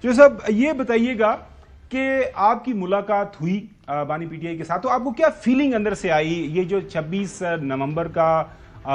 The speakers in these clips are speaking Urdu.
جو صاحب یہ بتائیے گا کہ آپ کی ملاقات ہوئی بانی پی ٹی آئی کے ساتھ، تو آپ کو کیا فیلنگ اندر سے آئی؟ یہ جو 26 نومبر کا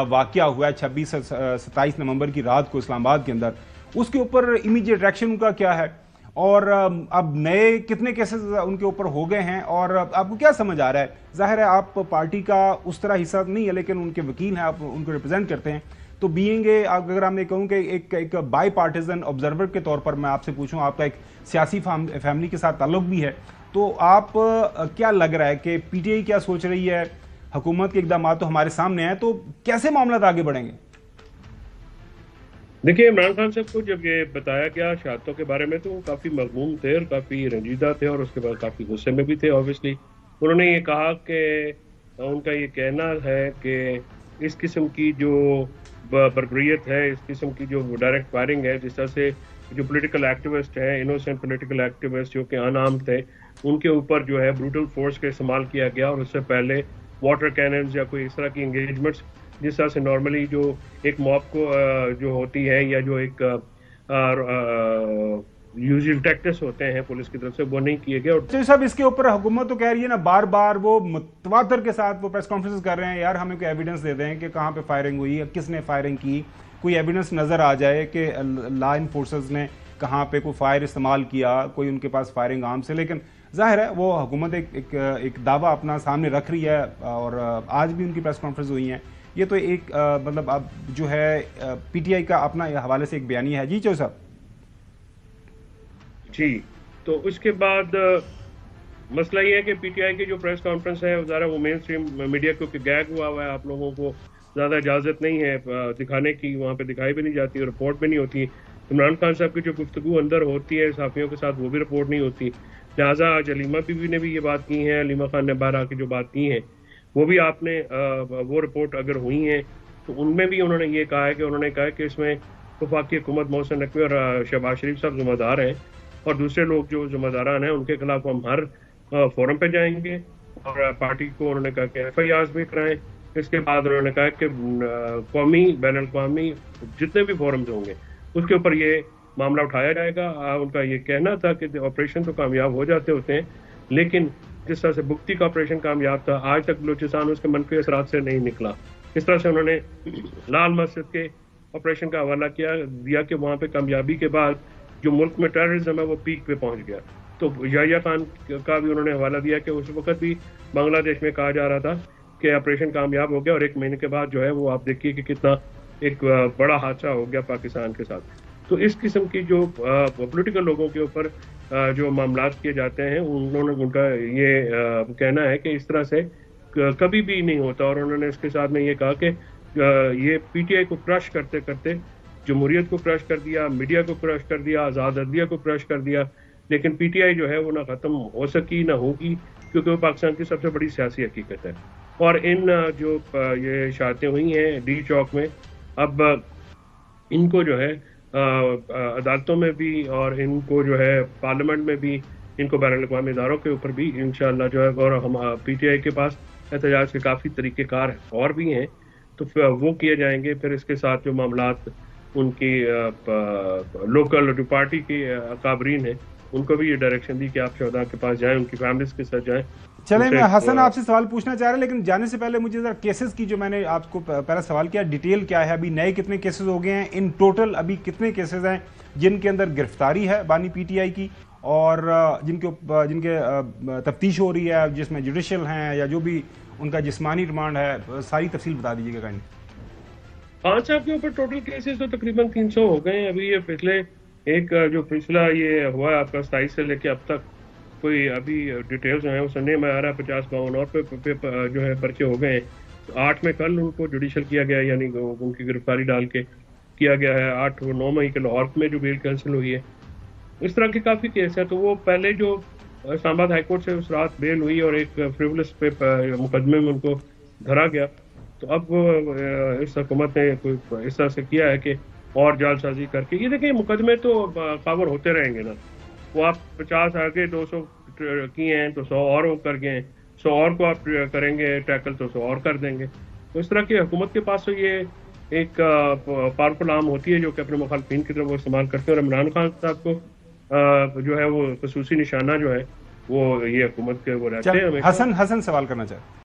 واقعہ ہوا ہے، 27 کی رات کو اسلام آباد کے اندر، اس کے اوپر امیڈیٹ ریئیکشن ان کا کیا ہے؟ اور اب نئے کتنے کیسز ان کے اوپر ہو گئے ہیں، اور آپ کو کیا سمجھ آ رہا ہے؟ ظاہر ہے آپ پارٹی کا اس طرح حصہ نہیں ہے، لیکن ان کے وکیل ہیں، آپ ان کو ریپرزینٹ کرتے ہیں، تو بینگ اے، اگر میں کہوں کہ ایک بائی پارٹیزن آبزرور کے طور پر میں آپ سے پوچھوں، آپ کا ایک سیاسی فیملی کے ساتھ تعلق بھی ہے، تو آپ کیا لگ رہا ہے کہ پی ٹی آئی کیا سوچ رہی ہے؟ حکومت کے اقدامات تو ہمارے سامنے ہیں، تو کیسے معاملات آگے بڑھیں گے؟ دیکھیے، عمران خان صاحب کو جب یہ بتایا گیا شہادتوں کے بارے میں تو وہ کافی مغموم تھے اور کافی رنجیدہ تھے، اور اس کے بعد کافی غصے میں بھی تھے آبویسلی۔ انہوں نے یہ کہا کہ ان کا یہ کہنا ہے کہ اس قسم کی جو بربریت ہے، اس قسم کی جو ڈائریکٹ فائرنگ ہے، جس طرح سے جو پولیٹیکل ایکٹیوسٹ ہیں، انوسینٹ پولیٹیکل ایکٹیوسٹ جو کہ انارم تھے، ان کے اوپر جو ہے بروٹل فورس کا استعمال کیا گیا، اور اس سے پہلے واٹر کیننز یا کوئی اس طرح کی انگیجمنٹس جس طرح سے نارملی جو ایک موب کو جو ہوتی ہے، یا جو ایک یوزل ٹیکٹس ہوتے ہیں پولیس کی طرف سے، وہ نہیں کیے گئے۔ اور تو صاحب اس کے اوپر حکومت تو کہہ رہی ہے نا، بار بار وہ متواتر کے ساتھ وہ پریس کانفرنس کر رہے ہیں، یار ہمیں کوئی ایویڈنس دے دیں کہ کہاں پہ فائرنگ ہوئی ہے، کس نے فائرنگ کی، کوئی ایویڈنس نظر آ جائے کہ لا انفورسز نے کہاں پہ کوئی فائر استعمال کیا، کوئی ان کے پاس فائرنگ آرم سے۔ لیکن ظاہر ہے وہ حکومت ایک دعویٰ اپنا سامنے رکھ رہی ہے، اور آج بھی ان کی پریس کانفرنس ہوئی ہیں۔ یہ تو ایک مطلب اب جو ہے پی ٹی آئی کا اپنا حوالے سے ایک بیانیہ ہے۔ جی چو صاحب۔ جی، تو اس کے بعد مسئلہ یہ ہے کہ پی ٹی آئی کی جو پریس کانفرنس ہے، ذرا وہ مین اسٹریم میڈیا کیونکہ گیگ ہوا ہوا ہے، آپ لوگوں کو زیادہ اجازت نہیں ہے دکھانے کی، وہاں پہ دکھائی بھی نہیں جاتی اور رپورٹ بھی نہیں ہوتی۔ عمران خان صاحب کی جو گفتگو اندر ہوتی ہے صحافیوں کے ساتھ، وہ بھی رپورٹ نہیں ہوتی، لہٰذا آج علیمہ بی بی نے بھی یہ بات کی ہے، علیمہ خان نے باہر آ کے جو بات کی ہیں وہ بھی آپ نے وہ رپورٹ اگر ہوئی ہیں تو ان میں بھی انہوں نے یہ کہا ہے کہ انہوں نے کہا کہ اس میں وفاقی حکومت، محسن نقوی اور شہباز شریف صاحب ذمہ دار ہیں، اور دوسرے لوگ جو ذمہ داران ہیں ان کے خلاف ہم ہر فورم پہ جائیں گے، اور پارٹی کو انہوں نے کہا کہ ایف آئی آرز بھی کرائیں۔ اس کے بعد انہوں نے کہا کہ قومی، بین الاقوامی جتنے بھی فورمز ہوں گے اس کے اوپر یہ معاملہ اٹھایا جائے گا۔ ان کا یہ کہنا تھا کہ آپریشن تو کامیاب ہو جاتے ہوتے ہیں، لیکن جس طرح سے بگٹی کا آپریشن کامیاب تھا، آج تک بلوچستان اس کے منفی اثرات سے نہیں نکلا۔ اس طرح سے انہوں نے لال مسجد کے آپریشن کا حوالہ دیا کہ وہاں پہ کامیابی کے بعد جو ملک میں ٹیررزم ہے وہ پیک پہ پہنچ گیا۔ تو یحییٰ خان کا بھی انہوں نے حوالہ دیا کہ اس وقت بھی بنگلہ دیش میں کہا جا رہا تھا کہ آپریشن کامیاب ہو گیا، اور 1 مہینے کے بعد جو ہے وہ آپ دیکھیے کہ کتنا ایک بڑا حادثہ ہو گیا پاکستان کے ساتھ۔ تو اس قسم کی جو پولیٹیکل لوگوں کے اوپر جو معاملات کیے جاتے ہیں، انہوں نے ان کا یہ کہنا ہے کہ اس طرح سے کبھی بھی نہیں ہوتا، اور انہوں نے اس کے ساتھ میں یہ کہا کہ یہ پی ٹی آئی کو کرش کرتے کرتے جمہوریت کو کرش کر دیا، میڈیا کو کرش کر دیا، آزاد عدلیہ کو کرش کر دیا، لیکن پی ٹی آئی جو ہے وہ نہ ختم ہو سکی نہ ہوگی، کیونکہ وہ پاکستان کی سب سے بڑی سیاسی حقیقت ہے۔ اور ان جو یہ شہادتیں ہوئی ہیں ڈی چوک میں، اب ان کو جو ہے عدالتوں میں بھی، اور ان کو جو ہے پارلیمنٹ میں بھی، ان کو بین الاقوامی اداروں کے اوپر بھی انشاءاللہ جو ہے، اور ہم پی ٹی آئی کے پاس احتجاج کے کافی طریقہ کار اور بھی ہیں، تو وہ کیے جائیں گے۔ پھر اس کے ساتھ جو معاملات ان کی لوکل جو پارٹی کے اکابرین ہیں، ان کو بھی یہ ڈائریکشن دی کہ آپ شہداء کے پاس جائیں، ان کی فیملیز کے ساتھ جائیں۔ چلیں، میں حسن آپ سے سوال پوچھنا چاہ رہا ہوں، لیکن جانے سے پہلے مجھے ذرا کیسز کی، جو میں نے آپ کو پہلا سوال کیا، ڈیٹیل کیا ہے؟ ابھی نئے کتنے کیسز ہو گئے ہیں؟ ان ٹوٹل ابھی کتنے کیسز ہیں جن کے اندر گرفتاری ہے بانی پی ٹی آئی کی، اور جن کے تفتیش ہو رہی ہے، جس میں جوڈیشل ہیں یا جو بھی ان کا جسمانی ریمانڈ ہے؟ ساری تفصیل بتا دیجیے گا کائنڈلی۔ خان صاحب کے اوپر ٹوٹل کیسز تو تقریباً 300 ہو گئے ہیں۔ ابھی یہ پچھلے جو پچھلا یہ ہوا ہے آپ کا 27 سے لے کے اب تک، کوئی ابھی ڈیٹیلز ہیں وہ سننے میں آ رہا ہے 50-52 اور پہ جو ہے پرچے ہو گئے ہیں۔ 8 میں کل ان کو جوڈیشل کیا گیا، یعنی ان کی گرفتاری ڈال کے کیا گیا ہے۔ 9 مئی کے لاہور میں جو بیل کینسل ہوئی ہے، اس طرح کے کافی کیس ہیں۔ تو وہ پہلے جو اسلام آباد ہائی کورٹ سے اس رات بیل ہوئی اور ایک فریولس پہ مقدمے میں ان کو دھرا گیا، تو اب اس حکومت نے کوئی اس طرح سے کیا ہے کہ اور جال سازی کر کے، یہ دیکھیں مقدمے تو کاور ہوتے رہیں گے نا، وہ آپ 50 آگے 200 کیے ہیں تو 100 اور وہ کر گئے ہیں، 100 اور کو آپ کریں گے ٹیکل تو 100 اور کر دیں گے۔ تو اس طرح کی حکومت کے پاس تو یہ ایک پاورفل آرم ہوتی ہے جو کہ اپنے مخالفین کی طرف وہ استعمال کرتے ہیں۔ اور عمران خان صاحب کو جو ہے وہ خصوصی نشانہ جو ہے وہ یہ حکومت کے وہ رہتے ہیں ہمیشہ. حسن سوال کرنا چاہتے ہیں.